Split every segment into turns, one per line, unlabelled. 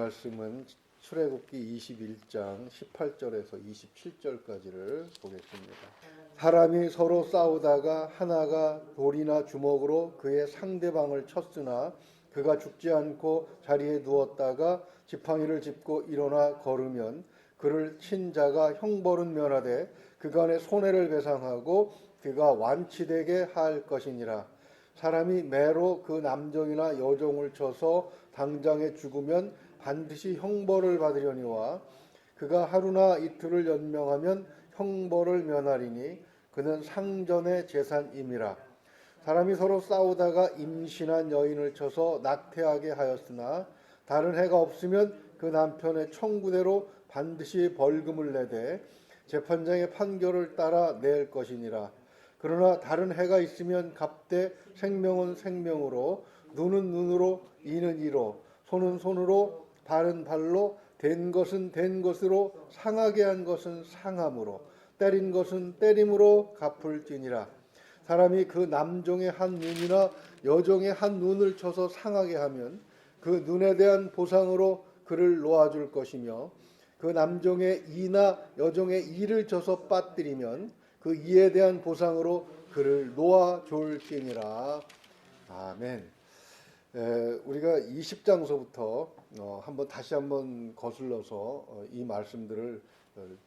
말씀은 출애굽기 21장 18절에서 27절까지를 보겠습니다. 사람이 서로 싸우다가 하나가 돌이나 주먹으로 그의 상대방을 쳤으나 그가 죽지 않고 자리에 누웠다가 지팡이를 짚고 일어나 걸으면 그를 친 자가 형벌은 면하되 그간의 손해를 배상하고 그가 완치되게 할 것이니라. 사람이 매로 그 남종이나 여종을 쳐서 당장에 죽으면 반드시 형벌을 받으려니와 그가 하루나 이틀을 연명하면 형벌을 면하리니 그는 상전의 재산임이라. 사람이 서로 싸우다가 임신한 여인을 쳐서 낙태하게 하였으나 다른 해가 없으면 그 남편의 청구대로 반드시 벌금을 내되 재판장의 판결을 따라 낼 것이니라. 그러나 다른 해가 있으면 값되 생명은 생명으로 눈은 눈으로 이는 이로 손은 손으로 발은 발로 된 것은 된 것으로 상하게 한 것은 상함으로 때린 것은 때림으로 갚을지니라. 사람이 그 남종의 한 눈이나 여종의 한 눈을 쳐서 상하게 하면 그 눈에 대한 보상으로 그를 놓아줄 것이며 그 남종의 이나 여종의 이를 쳐서 빠뜨리면 그 이에 대한 보상으로 그를 놓아줄지니라. 아멘. 우리가 20장서부터 다시 한번 거슬러서 이 말씀들을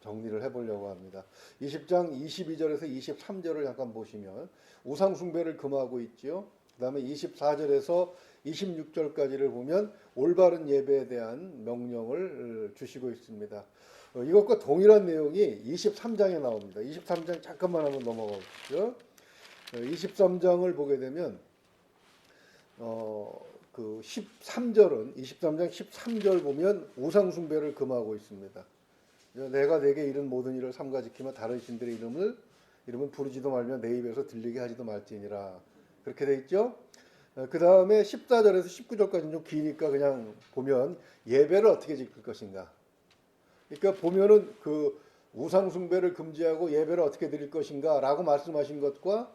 정리를 해보려고 합니다. 20장 22절에서 23절을 잠깐 보시면 우상 숭배를 금하고 있지요. 그 다음에 24절에서 26절까지를 보면 올바른 예배에 대한 명령을 주시고 있습니다. 이것과 동일한 내용이 23장에 나옵니다. 23장 잠깐만 한번 넘어가 보시죠. 23장을 보게 되면 그 13절은 23장 13절 보면 우상 숭배를 금하고 있습니다. 내가 내게 이른 모든 일을 삼가 지키며 다른 신들의 이름은 부르지도 말며 내 입에서 들리게 하지도 말지니라. 그렇게 돼 있죠. 그 다음에 14절에서 19절까지는 좀 기니까 그냥 보면 예배를 어떻게 지킬 것인가. 그러니까 보면은 그 우상 숭배를 금지하고 예배를 어떻게 드릴 것인가라고 말씀하신 것과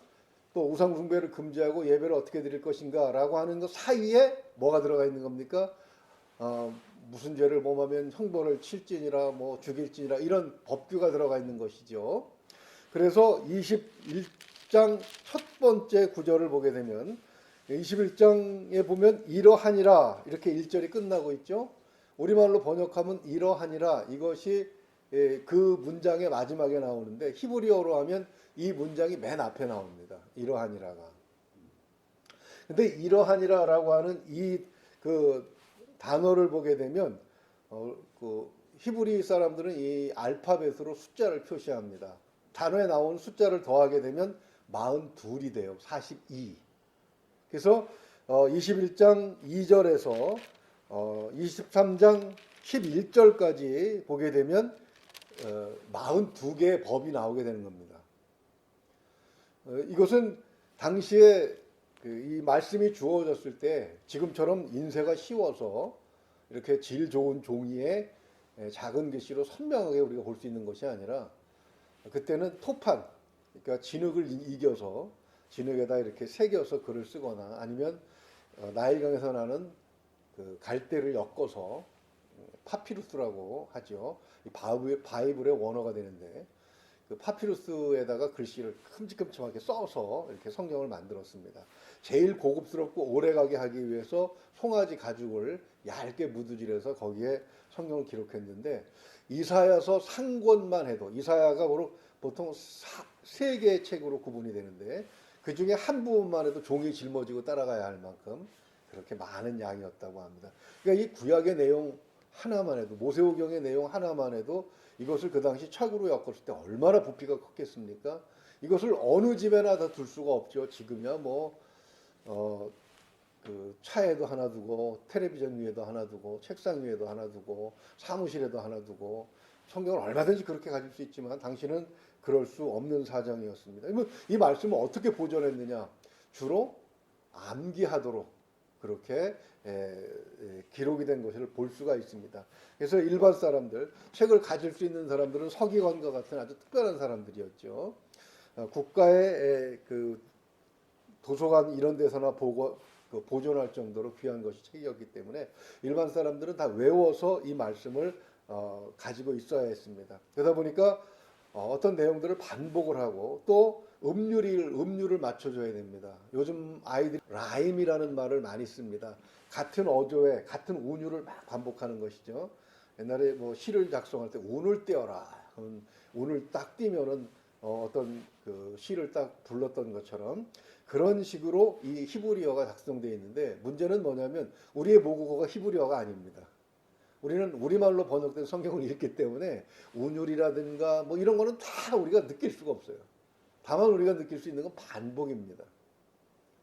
또 우상 숭배를 금지하고 예배를 어떻게 드릴 것인가라고 하는 것 사이에 뭐가 들어가 있는 겁니까? 무슨 죄를 범하면 형벌을 칠지니라 뭐 죽일지니라 이런 법규가 들어가 있는 것이죠. 그래서 21장 첫 번째 구절을 보게 되면 21장에 보면 이러하니라 이렇게 1절이 끝나고 있죠. 우리말로 번역하면 이러하니라 이것이 그 문장의 마지막에 나오는데 히브리어로 하면 이 문장이 맨 앞에 나옵니다. 이러하니라가. 근데 이러하니라라고 하는 이 그 단어를 보게 되면 그 히브리 사람들은 이 알파벳으로 숫자를 표시합니다. 단어에 나오는 숫자를 더하게 되면 42이 돼요. 42. 그래서 21장 2절에서 23장 11절까지 보게 되면 42개의 법이 나오게 되는 겁니다. 이것은 당시에 이 말씀이 주어졌을 때 지금처럼 인쇄가 쉬워서 이렇게 질 좋은 종이에 작은 글씨로 선명하게 우리가 볼 수 있는 것이 아니라 그때는 토판, 그러니까 진흙을 이겨서 진흙에다 이렇게 새겨서 글을 쓰거나 아니면 나일강에서 나는 그 갈대를 엮어서 파피루스라고 하죠. 바이블의 원어가 되는데 그 파피루스에다가 글씨를 큼직큼직하게 써서 이렇게 성경을 만들었습니다. 제일 고급스럽고 오래가게 하기 위해서 송아지 가죽을 얇게 무드질해서 거기에 성경을 기록했는데 이사야서 상권만 해도 이사야가 보통 세 개의 책으로 구분이 되는데 그 중에 한 부분만 해도 종이 짊어지고 따라가야 할 만큼 그렇게 많은 양이었다고 합니다. 그러니까 이 구약의 내용 하나만 해도 모세오경의 내용 하나만 해도 이것을 그 당시 책으로 엮었을 때 얼마나 부피가 컸겠습니까? 이것을 어느 집에나 다 둘 수가 없죠. 지금이야 그 차에도 하나 두고 텔레비전 위에도 하나 두고 책상 위에도 하나 두고 사무실에도 하나 두고 성경을 얼마든지 그렇게 가질 수 있지만 당시는 그럴 수 없는 사정이었습니다. 이 말씀을 어떻게 보존했느냐? 주로 암기하도록 그렇게 기록이 된 것을 볼 수가 있습니다. 그래서 일반 사람들, 책을 가질 수 있는 사람들은 서기관과 같은 아주 특별한 사람들이었죠. 국가의 그 도서관 이런 데서나 그 보존할 정도로 귀한 것이 책이었기 때문에 일반 사람들은 다 외워서 이 말씀을 가지고 있어야 했습니다. 그러다 보니까 어떤 내용들을 반복을 하고 또 음률을 맞춰줘야 됩니다. 요즘 아이들이 라임이라는 말을 많이 씁니다. 같은 어조에 같은 운율을 막 반복하는 것이죠. 옛날에 뭐 시를 작성할 때 운을 띄어라. 그럼 운을 딱 띄면은 어떤 그 시를 딱 불렀던 것처럼 그런 식으로 이 히브리어가 작성되어 있는데 문제는 뭐냐면 우리의 모국어가 히브리어가 아닙니다. 우리는 우리말로 번역된 성경을 읽기 때문에 운율이라든가 뭐 이런 거는 다 우리가 느낄 수가 없어요. 다만 우리가 느낄 수 있는 건 반복입니다.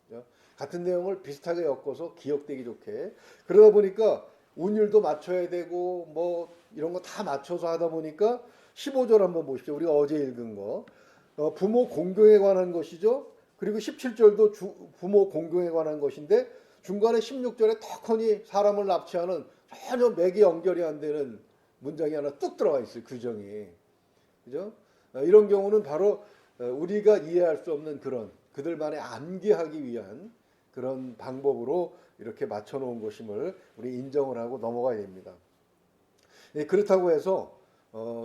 그죠? 같은 내용을 비슷하게 엮어서 기억되기 좋게. 그러다 보니까 운율도 맞춰야 되고 뭐 이런 거 다 맞춰서 하다 보니까 15절 한번 보십시오. 우리가 어제 읽은 거. 부모 공경에 관한 것이죠. 그리고 17절도 부모 공경에 관한 것인데 중간에 16절에 턱하니 사람을 납치하는 전혀 맥이 연결이 안 되는 문장이 하나 뚝 들어가 있어요. 규정이. 그죠? 이런 경우는 바로 우리가 이해할 수 없는 그런 그들만의 암기하기 위한 그런 방법으로 이렇게 맞춰 놓은 것임을 우리 인정을 하고 넘어가야 됩니다. 그렇다고 해서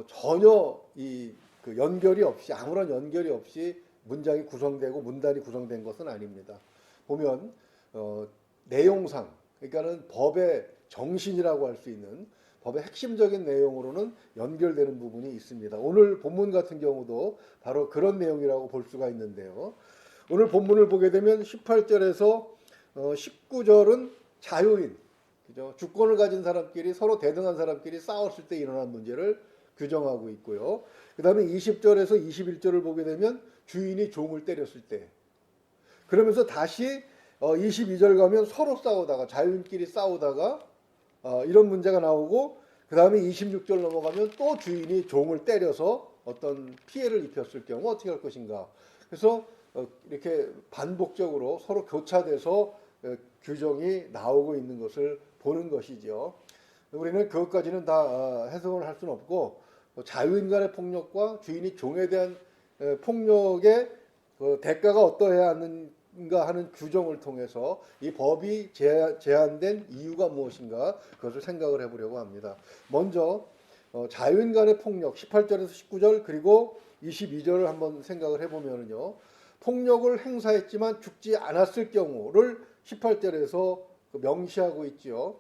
전혀 그 연결이 없이 아무런 연결이 없이 문장이 구성되고 문단이 구성된 것은 아닙니다. 보면 내용상 그러니까는 법의 정신이라고 할 수 있는 법의 핵심적인 내용으로는 연결되는 부분이 있습니다. 오늘 본문 같은 경우도 바로 그런 내용이라고 볼 수가 있는데요. 오늘 본문을 보게 되면 18절에서 19절은 자유인, 그죠? 주권을 가진 사람끼리 서로 대등한 사람끼리 싸웠을 때 일어난 문제를 규정하고 있고요. 그 다음에 20절에서 21절을 보게 되면 주인이 종을 때렸을 때 그러면서 다시 22절 가면 서로 싸우다가 자유인끼리 싸우다가 이런 문제가 나오고 그 다음에 26절 넘어가면 또 주인이 종을 때려서 어떤 피해를 입혔을 경우 어떻게 할 것인가. 그래서 이렇게 반복적으로 서로 교차돼서 규정이 나오고 있는 것을 보는 것이죠. 우리는 그것까지는 다 해석을 할 수는 없고 자유인 간의 폭력과 주인이 종에 대한 폭력의 대가가 어떠해야 하는가 하는 규정을 통해서 이 법이 제한된 이유가 무엇인가 그것을 생각을 해보려고 합니다. 먼저 자유인 간의 폭력 18절에서 19절 그리고 22절을 한번 생각을 해보면요. 폭력을 행사했지만 죽지 않았을 경우를 18절에서 명시하고 있지요.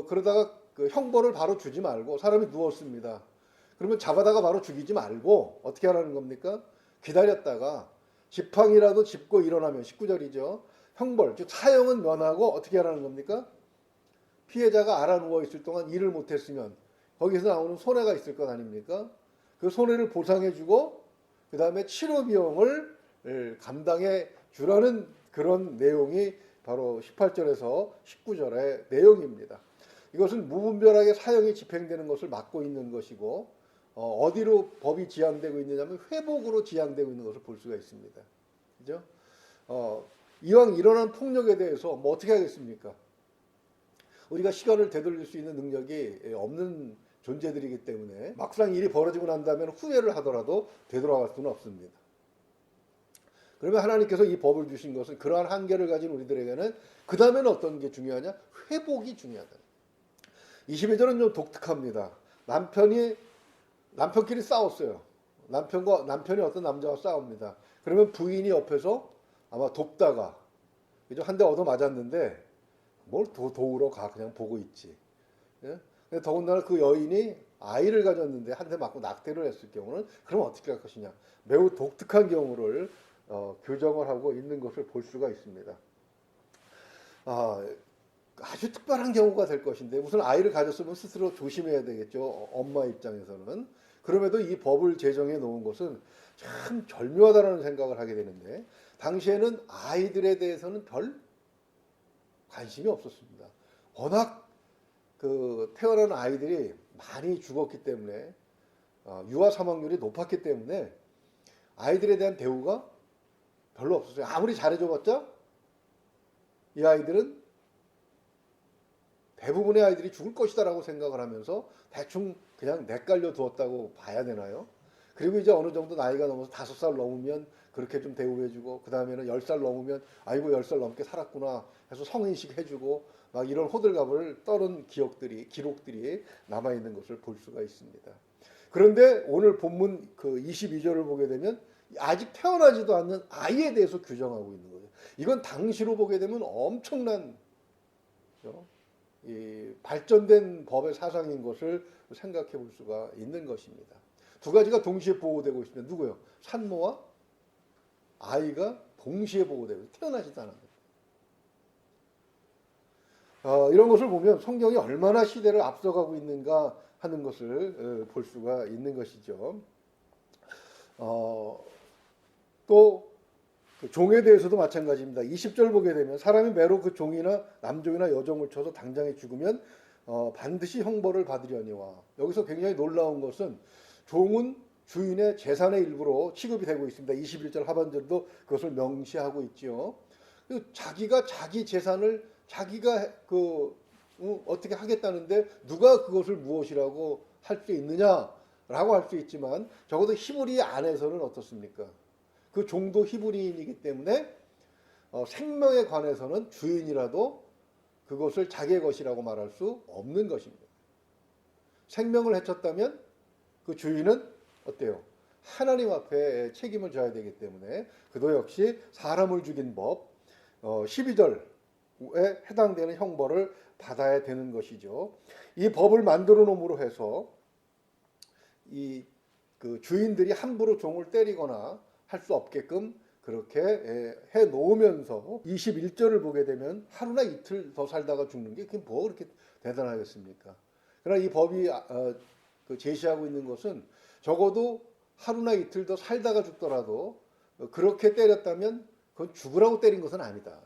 그러다가 그 형벌을 바로 주지 말고 사람이 누웠습니다. 그러면 잡아다가 바로 죽이지 말고 어떻게 하라는 겁니까? 기다렸다가 지팡이라도 짚고 일어나면 19절이죠. 형벌, 즉 사형은 면하고 어떻게 하라는 겁니까? 피해자가 알아 누워 있을 동안 일을 못했으면 거기서 나오는 손해가 있을 것 아닙니까? 그 손해를 보상해주고 그 다음에 치료 비용을 감당해 주라는 그런 내용이 바로 18절에서 19절의 내용입니다. 이것은 무분별하게 사형이 집행되는 것을 막고 있는 것이고 어디로 법이 지향되고 있느냐면 회복으로 지향되고 있는 것을 볼 수가 있습니다. 그죠? 이왕 일어난 폭력에 대해서 뭐 어떻게 하겠습니까? 우리가 시간을 되돌릴 수 있는 능력이 없는 존재들이기 때문에 막상 일이 벌어지고 난 다음에 후회를 하더라도 되돌아갈 수는 없습니다. 그러면 하나님께서 이 법을 주신 것은 그러한 한계를 가진 우리들에게는 그 다음에는 어떤 게 중요하냐? 회복이 중요하다. 21절은 좀 독특합니다. 남편끼리 싸웠어요. 남편이 어떤 남자와 싸웁니다. 그러면 부인이 옆에서 아마 돕다가 한 대 얻어 맞았는데 뭘 도우러 가 그냥 보고 있지. 예? 근데 더군다나 그 여인이 아이를 가졌는데 한 대 맞고 낙태를 했을 경우는 그럼 어떻게 할 것이냐. 매우 독특한 경우를 규정을 하고 있는 것을 볼 수가 있습니다. 아주 특별한 경우가 될 것인데 우선 아이를 가졌으면 스스로 조심해야 되겠죠. 엄마 입장에서는. 그럼에도 이 법을 제정해 놓은 것은 참 절묘하다는 생각을 하게 되는데 당시에는 아이들에 대해서는 별 관심이 없었습니다. 워낙 그 태어난 아이들이 많이 죽었기 때문에 유아 사망률이 높았기 때문에 아이들에 대한 대우가 별로 없었어요. 아무리 잘해줘봤자 이 아이들은 대부분의 아이들이 죽을 것이다라고 생각을 하면서 대충 그냥 내깔려 두었다고 봐야 되나요? 그리고 이제 어느 정도 나이가 넘어서 5살 넘으면 그렇게 좀 대우해주고 그 다음에는 10살 넘으면 아이고 10살 넘게 살았구나 해서 성인식 해주고 막 이런 호들갑을 떠는 기록들이 남아 있는 것을 볼 수가 있습니다. 그런데 오늘 본문 그 22절을 보게 되면 아직 태어나지도 않는 아이에 대해서 규정하고 있는 거예요. 이건 당시로 보게 되면 엄청난 이 발전된 법의 사상인 것을 생각해 볼 수가 있는 것입니다. 두 가지가 동시에 보호되고 있습니다. 누구요? 산모와 아이가 동시에 보호되고 태어나지도 않았는데. 이런 것을 보면 성경이 얼마나 시대를 앞서가고 있는가 하는 것을 볼 수가 있는 것이죠. 또 그 종에 대해서도 마찬가지입니다. 20절 보게 되면 사람이 매로 그 종이나 남종이나 여종을 쳐서 당장에 죽으면 반드시 형벌을 받으려니와. 여기서 굉장히 놀라운 것은 종은 주인의 재산의 일부로 취급이 되고 있습니다. 21절 하반절도 그것을 명시하고 있지요. 자기가 자기 재산을 자기가 어떻게 하겠다는데 누가 그것을 무엇이라고 할 수 있느냐라고 할 수 있지만 적어도 히브리 안에서는 어떻습니까? 그 종도 히브리인이기 때문에 생명에 관해서는 주인이라도 그것을 자기의 것이라고 말할 수 없는 것입니다. 생명을 해쳤다면 그 주인은 어때요? 하나님 앞에 책임을 져야 되기 때문에 그도 역시 사람을 죽인 법 12절에 해당되는 형벌을 받아야 되는 것이죠. 이 법을 만들어 놓음으로 해서 그 주인들이 함부로 종을 때리거나 할 수 없게끔 그렇게 해 놓으면서 21절을 보게 되면 하루나 이틀 더 살다가 죽는 게 그게 뭐 그렇게 대단하겠습니까? 그러나 이 법이 제시하고 있는 것은 적어도 하루나 이틀 더 살다가 죽더라도 그렇게 때렸다면 그건 죽으라고 때린 것은 아니다.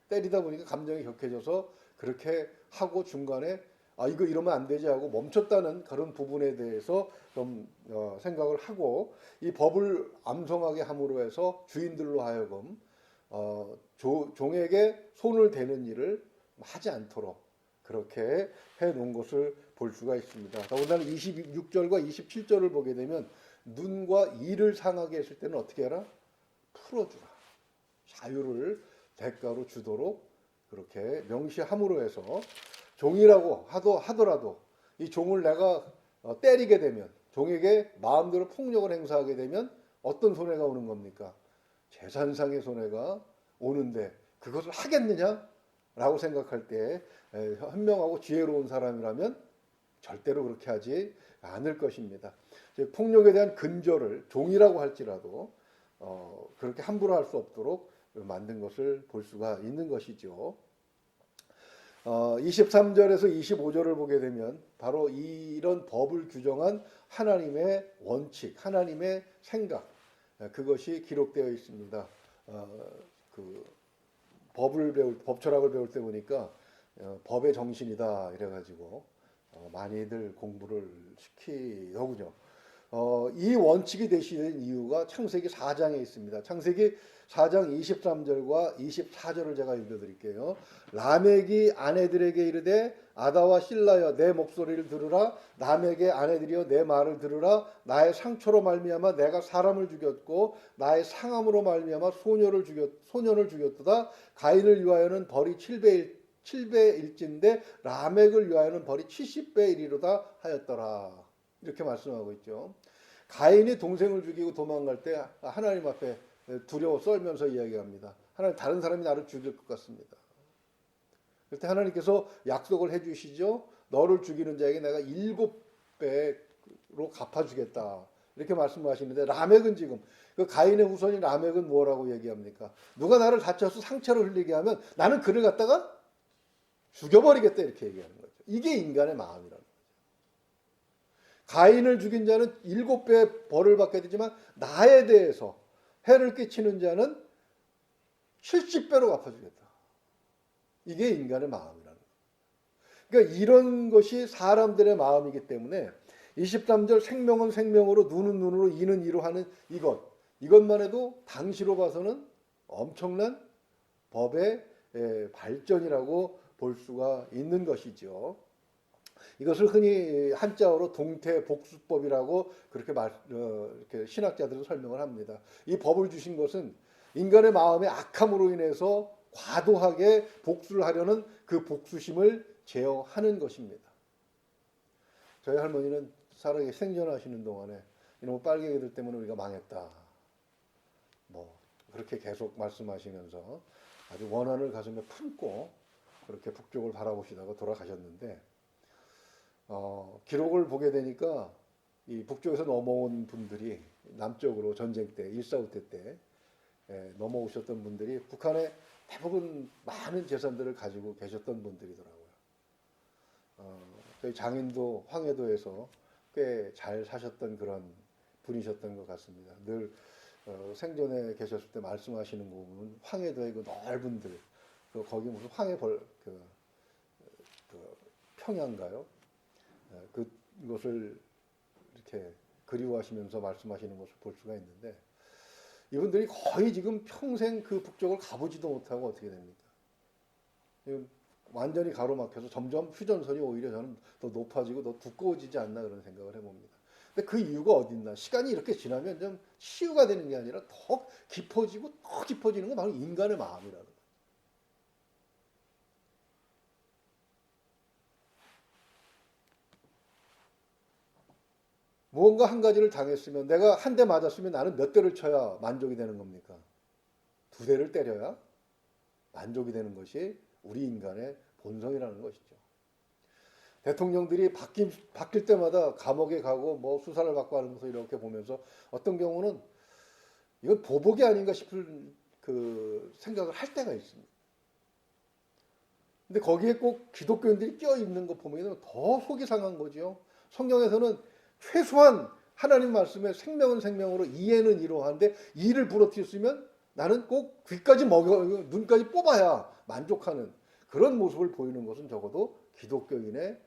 때리다 보니까 감정이 격해져서 그렇게 하고 중간에 이거 이러면 안 되지 하고 멈췄다는 그런 부분에 대해서 좀 생각을 하고 이 법을 암송하게 함으로 해서 주인들로 하여금 종에게 손을 대는 일을 하지 않도록 그렇게 해놓은 것을 볼 수가 있습니다. 오늘 26절과 27절을 보게 되면 눈과 이를 상하게 했을 때는 어떻게 해라? 풀어주라. 자유를 대가로 주도록 그렇게 명시함으로 해서 종이라고 하더라도 이 종을 내가 때리게 되면 종에게 마음대로 폭력을 행사하게 되면 어떤 손해가 오는 겁니까? 재산상의 손해가 오는데 그것을 하겠느냐라고 생각할 때 현명하고 지혜로운 사람이라면 절대로 그렇게 하지 않을 것입니다. 폭력에 대한 근절을 종이라고 할지라도 그렇게 함부로 할 수 없도록 만든 것을 볼 수가 있는 것이죠. 23절에서 25절을 보게 되면 바로 이런 법을 규정한 하나님의 원칙, 하나님의 생각 그것이 기록되어 있습니다. 그 법 철학을 배울 때 보니까 법의 정신이다 이래가지고 많이들 공부를 시키더군요. 이 원칙이 되시는 이유가 창세기 4장에 있습니다. 창세기 4장 23절과 24절을 제가 읽어드릴게요. 라멕이 아내들에게 이르되 아다와 실라여 내 목소리를 들으라. 라멕의 아내들이여 내 말을 들으라. 나의 상처로 말미암아 내가 사람을 죽였고 나의 상함으로 말미암아 소년을 죽였도다. 가인을 위하여는 벌이 7배일진데 라멕을 위하여는 벌이 70배 1이로다 하였더라. 이렇게 말씀하고 있죠. 가인이 동생을 죽이고 도망갈 때 하나님 앞에 두려워 썰면서 이야기합니다. 하나님, 다른 사람이 나를 죽일 것 같습니다. 그때 하나님께서 약속을 해주시죠. 너를 죽이는 자에게 내가 7배로 갚아주겠다. 이렇게 말씀하시는데 라멕은 지금 그 가인의 후손인 라멕은 뭐라고 얘기합니까? 누가 나를 다쳐서 상처를 흘리게 하면 나는 그를 갖다가 죽여버리겠다 이렇게 얘기하는 거죠. 이게 인간의 마음이라는 거죠. 가인을 죽인 자는 7배 벌을 받게 되지만 나에 대해서 해를 끼치는 자는 70배로 갚아주겠다. 이게 인간의 마음이라는 거예요. 그러니까 이런 것이 사람들의 마음이기 때문에 23절 생명은 생명으로 눈은 눈으로 이는 이로 하는 이것만 해도 당시로 봐서는 엄청난 법의 발전이라고 볼 수가 있는 것이죠. 이것을 흔히 한자어로 동태복수법이라고 그렇게 신학자들은 설명을 합니다. 이 법을 주신 것은 인간의 마음의 악함으로 인해서 과도하게 복수를 하려는 그 복수심을 제어하는 것입니다. 저희 할머니는 살아계 생전하시는 동안에 이놈의 빨갱이들 때문에 우리가 망했다. 뭐 그렇게 계속 말씀하시면서 아주 원한을 가슴에 품고 그렇게 북쪽을 바라보시다가 돌아가셨는데 기록을 보게 되니까 이 북쪽에서 넘어온 분들이 남쪽으로 전쟁 때 1.4.5태 때 넘어오셨던 분들이 북한에 대부분 많은 재산들을 가지고 계셨던 분들이더라고요. 저희 장인도 황해도에서 꽤 잘 사셨던 그런 분이셨던 것 같습니다. 늘 생전에 계셨을 때 말씀하시는 거 보면 황해도의 그 넓은 들, 거기 무슨 평야인가요? 그것을 이렇게 그리워하시면서 말씀하시는 것을 볼 수가 있는데 이분들이 거의 지금 평생 그 북쪽을 가보지도 못하고 어떻게 됩니까? 완전히 가로막혀서 점점 휴전선이 오히려 저는 더 높아지고 더 두꺼워지지 않나 그런 생각을 해봅니다. 근데 그 이유가 어딨나? 시간이 이렇게 지나면 좀 치유가 되는 게 아니라 더 깊어지고 더 깊어지는 건 바로 인간의 마음이라는 거예요. 무언가 한 가지를 당했으면 내가 한 대 맞았으면 나는 몇 대를 쳐야 만족이 되는 겁니까? 두 대를 때려야 만족이 되는 것이 우리 인간의 본성이라는 것이죠. 대통령들이 바뀔 때마다 감옥에 가고 뭐 수사를 받고 하는 것을 이렇게 보면서 어떤 경우는 이건 보복이 아닌가 싶은 그 생각을 할 때가 있습니다. 근데 거기에 꼭 기독교인들이 껴있는 거 보면 더 속이 상한 거죠. 성경에서는 최소한 하나님 말씀에 생명은 생명으로 이해는 이러한데 이를 부러뜨렸으면 나는 꼭 귀까지 먹여 눈까지 뽑아야 만족하는 그런 모습을 보이는 것은 적어도 기독교인의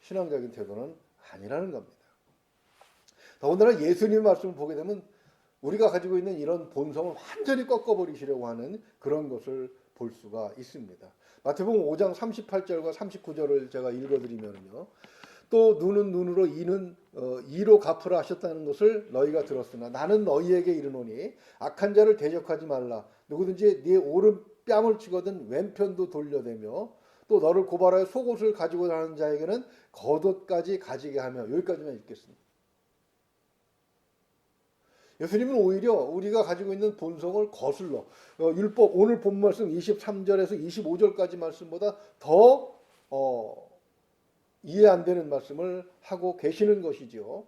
신앙적인 태도는 아니라는 겁니다. 더군다나 예수님의 말씀을 보게 되면 우리가 가지고 있는 이런 본성을 완전히 꺾어버리시려고 하는 그런 것을 볼 수가 있습니다. 마태복음 5장 38절과 39절을 제가 읽어드리면요. 또 눈은 눈으로 이는 이로 갚으라 하셨다는 것을 너희가 들었으나 나는 너희에게 이르노니 악한 자를 대적하지 말라. 누구든지 네 오른 뺨을 치거든 왼편도 돌려대며 또 너를 고발하여 속옷을 가지고 가는 자에게는 겉옷까지 가지게 하며 여기까지만 읽겠습니다. 예수님은 오히려 우리가 가지고 있는 본성을 거슬러 율법 오늘 본 말씀 23절에서 25절까지 말씀보다 더 이해 안 되는 말씀을 하고 계시는 것이죠.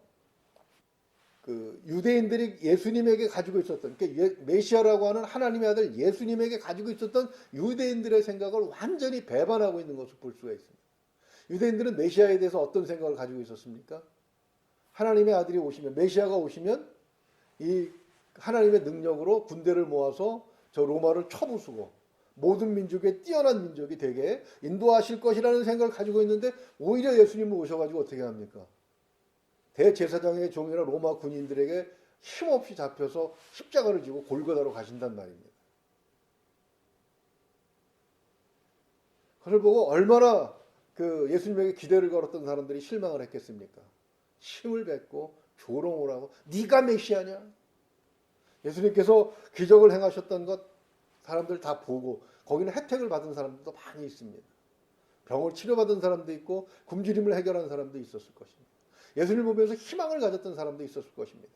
그 유대인들이 예수님에게 가지고 있었던 그러니까 메시아라고 하는 하나님의 아들 예수님에게 가지고 있었던 유대인들의 생각을 완전히 배반하고 있는 것을 볼 수가 있습니다. 유대인들은 메시아에 대해서 어떤 생각을 가지고 있었습니까? 하나님의 아들이 오시면 메시아가 오시면 이 하나님의 능력으로 군대를 모아서 저 로마를 쳐부수고 모든 민족의 뛰어난 민족이 되게 인도하실 것이라는 생각을 가지고 있는데 오히려 예수님을 오셔가지고 어떻게 합니까? 대제사장의 종이나 로마 군인들에게 힘없이 잡혀서 십자가를 지고 골고다로 가신단 말입니다. 그걸 보고 얼마나 그 예수님에게 기대를 걸었던 사람들이 실망을 했겠습니까? 힘을 뱉고 조롱을 하고 네가 메시아냐? 예수님께서 기적을 행하셨던 것 사람들 다 보고 거기는 혜택을 받은 사람들도 많이 있습니다. 병을 치료받은 사람도 있고 굶주림을 해결한 사람도 있었을 것입니다. 예수님을 보면서 희망을 가졌던 사람도 있었을 것입니다.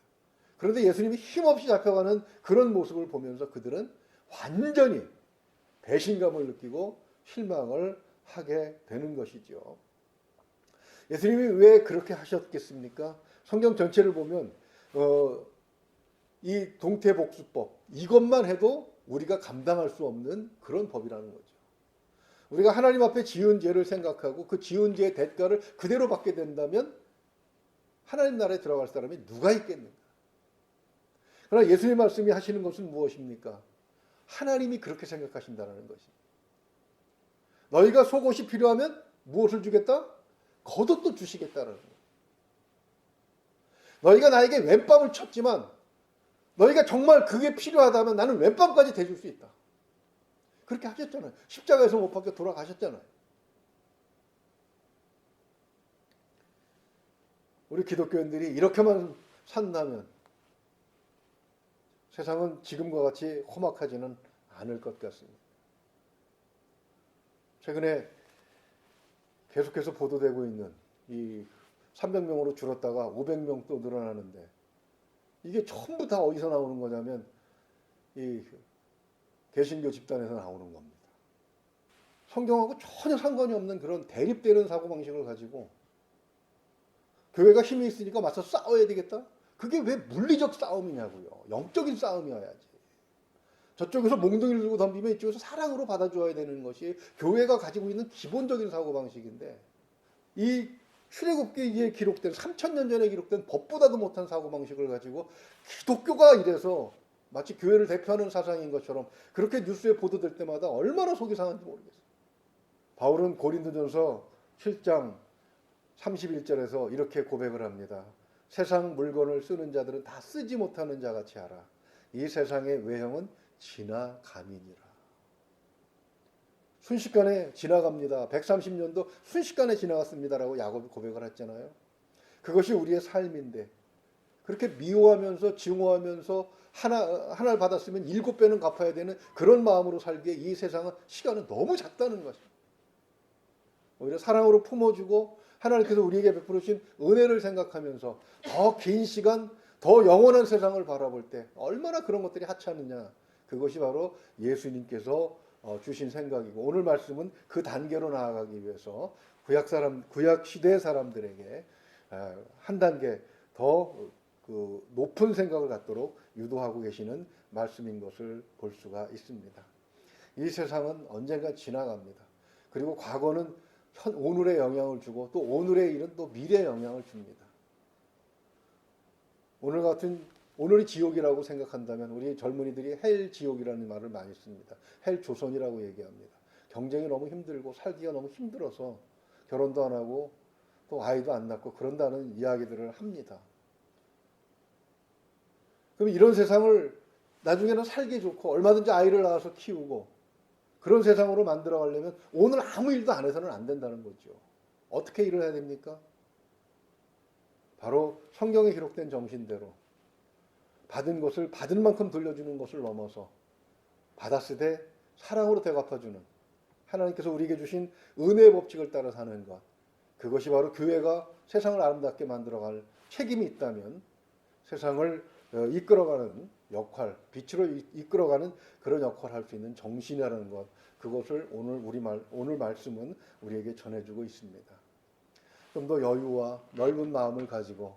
그런데 예수님이 힘없이 잡혀가는 그런 모습을 보면서 그들은 완전히 배신감을 느끼고 실망을 하게 되는 것이죠. 예수님이 왜 그렇게 하셨겠습니까? 성경 전체를 보면 이 동태복수법 이것만 해도 우리가 감당할 수 없는 그런 법이라는 거죠. 우리가 하나님 앞에 지은 죄를 생각하고 그 지은 죄의 대가를 그대로 받게 된다면 하나님 나라에 들어갈 사람이 누가 있겠는가? 그러나 예수님 말씀이 하시는 것은 무엇입니까? 하나님이 그렇게 생각하신다는 것입니다. 너희가 속옷이 필요하면 무엇을 주겠다? 겉옷도 주시겠다는 거예요. 너희가 나에게 왼뺨을 쳤지만 너희가 정말 그게 필요하다면 나는 왼뺨까지 대줄 수 있다. 그렇게 하셨잖아요. 십자가에서 못 박혀 돌아가셨잖아요. 우리 기독교인들이 이렇게만 산다면 세상은 지금과 같이 험악하지는 않을 것 같습니다. 최근에 계속해서 보도되고 있는 이 300명으로 줄었다가 500명 또 늘어나는데 이게 전부 다 어디서 나오는 거냐면 이 개신교 집단에서 나오는 겁니다. 성경하고 전혀 상관이 없는 그런 대립되는 사고방식을 가지고 교회가 힘이 있으니까 맞서 싸워야 되겠다? 그게 왜 물리적 싸움이냐고요. 영적인 싸움이어야지. 저쪽에서 몽둥이를 들고 덤비면 이쪽에서 사랑으로 받아줘야 되는 것이 교회가 가지고 있는 기본적인 사고방식인데 이 출애굽기에 기록된 3000년 전에 기록된 법보다도 못한 사고방식을 가지고 기독교가 이래서 마치 교회를 대표하는 사상인 것처럼 그렇게 뉴스에 보도될 때마다 얼마나 속이 상한지 모르겠어요. 바울은 고린도전서 7장 31절에서 이렇게 고백을 합니다. 세상 물건을 쓰는 자들은 다 쓰지 못하는 자같이 하라. 이 세상의 외형은 지나감이니라. 순식간에 지나갑니다. 130년도 순식간에 지나갔습니다라고 야곱이 고백을 했잖아요. 그것이 우리의 삶인데 그렇게 미워하면서 증오하면서 하나를 받았으면 7배는 갚아야 되는 그런 마음으로 살기에 이 세상은 시간은 너무 작다는 것입니다. 오히려 사랑으로 품어주고 하나님께서 우리에게 베풀어 주신 은혜를 생각하면서 더 긴 시간, 더 영원한 세상을 바라볼 때 얼마나 그런 것들이 하찮으냐. 그것이 바로 예수님께서 주신 생각이고 오늘 말씀은 그 단계로 나아가기 위해서 구약 시대 사람들에게 한 단계 더 그 높은 생각을 갖도록 유도하고 계시는 말씀인 것을 볼 수가 있습니다. 이 세상은 언젠가 지나갑니다. 그리고 과거는 오늘에 영향을 주고 또 오늘의 일은 또 미래에 영향을 줍니다. 오늘이 지옥이라고 생각한다면 우리 젊은이들이 헬 지옥이라는 말을 많이 씁니다. 헬 조선이라고 얘기합니다. 경쟁이 너무 힘들고 살기가 너무 힘들어서 결혼도 안 하고 또 아이도 안 낳고 그런다는 이야기들을 합니다. 그럼 이런 세상을 나중에는 살기 좋고 얼마든지 아이를 낳아서 키우고 그런 세상으로 만들어 가려면 오늘 아무 일도 안 해서는 안 된다는 거죠. 어떻게 일을 해야 됩니까? 바로 성경에 기록된 정신대로 받은 것을 받은 만큼 돌려주는 것을 넘어서 받았을 때 사랑으로 되갚아주는 하나님께서 우리에게 주신 은혜의 법칙을 따라 사는 것. 그것이 바로 교회가 세상을 아름답게 만들어갈 책임이 있다면 세상을 이끌어가는 역할, 빛으로 이끌어가는 그런 역할을 할 수 있는 정신이라는 것. 그것을 오늘 말씀은 우리에게 전해주고 있습니다. 좀 더 여유와 넓은 마음을 가지고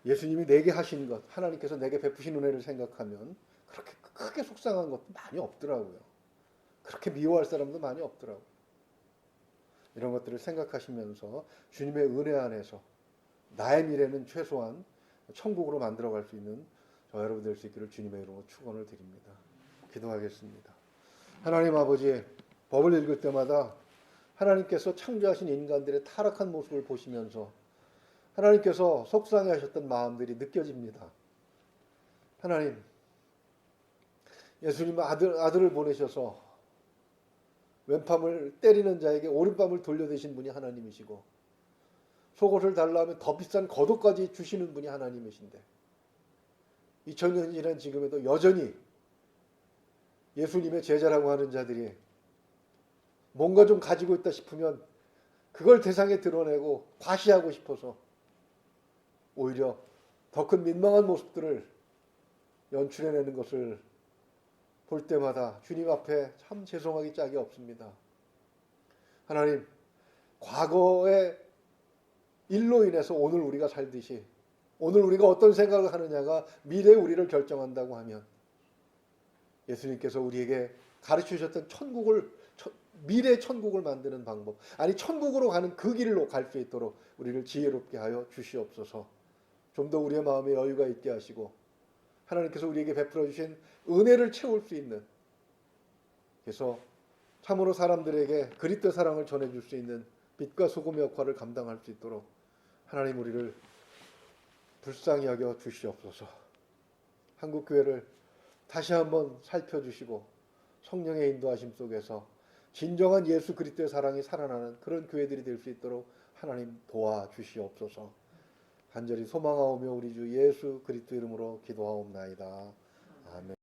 예수님이 내게 하신 것, 하나님께서 내게 베푸신 은혜를 생각하면 그렇게 크게 속상한 것도 많이 없더라고요. 그렇게 미워할 사람도 많이 없더라고요. 이런 것들을 생각하시면서 주님의 은혜 안에서 나의 미래는 최소한 천국으로 만들어갈 수 있는 저 여러분 될 수 있기를 주님의 이름으로 축원을 드립니다. 기도하겠습니다. 하나님 아버지, 법을 읽을 때마다 하나님께서 창조하신 인간들의 타락한 모습을 보시면서 하나님께서 속상해하셨던 마음들이 느껴집니다. 하나님, 예수님 아들을 보내셔서 왼팔을 때리는 자에게 오른팔을 돌려대신 분이 하나님이시고 속옷을 달라 하면 더 비싼 겉옷까지 주시는 분이 하나님이신데 2000년이 지난 지금에도 여전히 예수님의 제자라고 하는 자들이 뭔가 좀 가지고 있다 싶으면 그걸 대상에 드러내고 과시하고 싶어서 오히려 더 큰 민망한 모습들을 연출해내는 것을 볼 때마다 주님 앞에 참 죄송하기 짝이 없습니다. 하나님, 과거의 일로 인해서 오늘 우리가 살듯이 오늘 우리가 어떤 생각을 하느냐가 미래의 우리를 결정한다고 하면 예수님께서 우리에게 가르치셨던 미래의 천국을 만드는 방법, 아니 천국으로 가는 그 길로 갈 수 있도록 우리를 지혜롭게 하여 주시옵소서. 좀 더 우리의 마음에 여유가 있게 하시고 하나님께서 우리에게 베풀어 주신 은혜를 채울 수 있는, 그래서 참으로 사람들에게 그리스도 사랑을 전해줄 수 있는 빛과 소금의 역할을 감당할 수 있도록 하나님 우리를 불쌍히 여겨 주시옵소서. 한국교회를 다시 한번 살펴주시고 성령의 인도하심 속에서 진정한 예수 그리스도의 사랑이 살아나는 그런 교회들이 될 수 있도록 하나님 도와주시옵소서. 간절히 소망하오며 우리 주 예수 그리스도 이름으로 기도하옵나이다. 아멘.